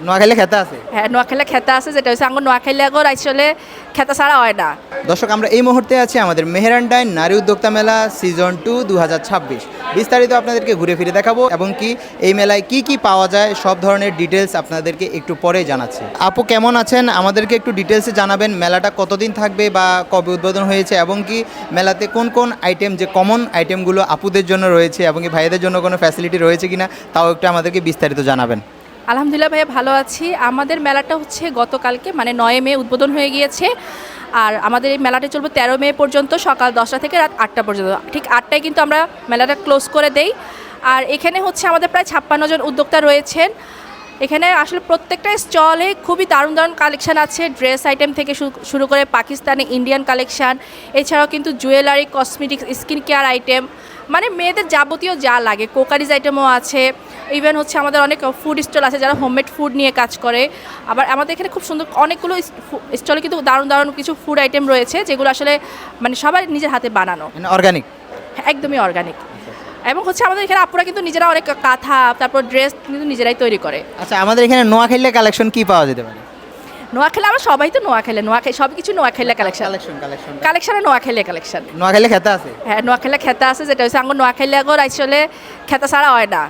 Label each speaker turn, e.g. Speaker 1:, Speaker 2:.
Speaker 1: নোয়াখালী খেতা আছে।
Speaker 2: হ্যাঁ, নোয়াখালী খেতা আছে, যেটা হচ্ছে আঙ্গুর নোয়াখালী আগর আসলে খেতা ছাড়া হয় না।
Speaker 1: দর্শক, আমরা এই মুহূর্তে আছি আমাদের মেহেরানডাইন নারী উদ্যোক্তা মেলা সিজন 2 2026। বিস্তারিত আপনাদেরকে ঘুরে ফিরে দেখাবো এবং কি এই মেলায় কি কি পাওয়া যায় সব ধরনের ডিটেলস আপনাদেরকে একটু পরে জানাচ্ছি। আপু কেমন আছেন, আমাদেরকে একটু ডিটেলসে জানাবেন মেলাটা কতদিন থাকবে বা কবে উদ্বোধন হয়েছে এবং কি মেলাতে কোন কোন আইটেম, যে কমন আইটেমগুলো আপুদের জন্য রয়েছে এবং কি ভাইদের জন্য কোনো ফ্যাসিলিটি রয়েছে কিনা তাও একটু আমাদেরকে বিস্তারিত জানাবেন।
Speaker 2: আলহামদুলিল্লাহ ভাইয়া, ভালো আছি। আমাদের মেলাটা হচ্ছে গতকালকে মানে 9 মে উদ্বোধন হয়ে গিয়েছে। আর আমাদের এই মেলাটা চলবে 13 মে পর্যন্ত, সকাল 10টা থেকে রাত 8টা পর্যন্ত। ঠিক 8টায় কিন্তু আমরা মেলাটা ক্লোজ করে দেই। আর এখানে হচ্ছে আমাদের প্রায় 56 জন উদ্যোক্তা রয়েছেন। এখানে আসলে প্রত্যেকটা স্টলে খুবই দারুণ দারুণ কালেকশান আছে, ড্রেস আইটেম থেকে শুরু করে পাকিস্তানি, ইন্ডিয়ান কালেকশান, এছাড়াও কিন্তু jewellery, cosmetics, skin care item, মানে মেয়েদের যাবতীয় যা লাগে, কোকারিজ আইটেমও আছে। ইভেন হচ্ছে আমাদের অনেক ফুড স্টল আছে যারা হোমমেড ফুড নিয়ে কাজ করে। আবার আমাদের এখানে খুব সুন্দর অনেকগুলো স্টলে কিন্তু দারুণ দারুণ কিছু ফুড আইটেম রয়েছে, যেগুলো আসলে মানে সবাই নিজের হাতে বানানো,
Speaker 1: অর্গানিক,
Speaker 2: একদমই অর্গানিক। এবং হচ্ছে আমাদের এখানে আপুরা কিন্তু নিজেরা অনেক কাঁথা, তারপর ড্রেস কিন্তু নিজেরাই তৈরি করে।
Speaker 1: আচ্ছা, আমাদের এখানে নোয়াখালী কালেকশন কি পাওয়া যেতে পারে?
Speaker 2: নোয়াখালী আমরা সবাই তো নোয়াখালী সব কিছু Noakhali collection, collection Noakhali collection.
Speaker 1: Noakhali খেতা আছে।
Speaker 2: হ্যাঁ, নোয়াখালী খেতা আছে, যেটা হচ্ছে আঙ্গুর নোয়াখালী আগর আসলে খেতা ছাড়া হয় না।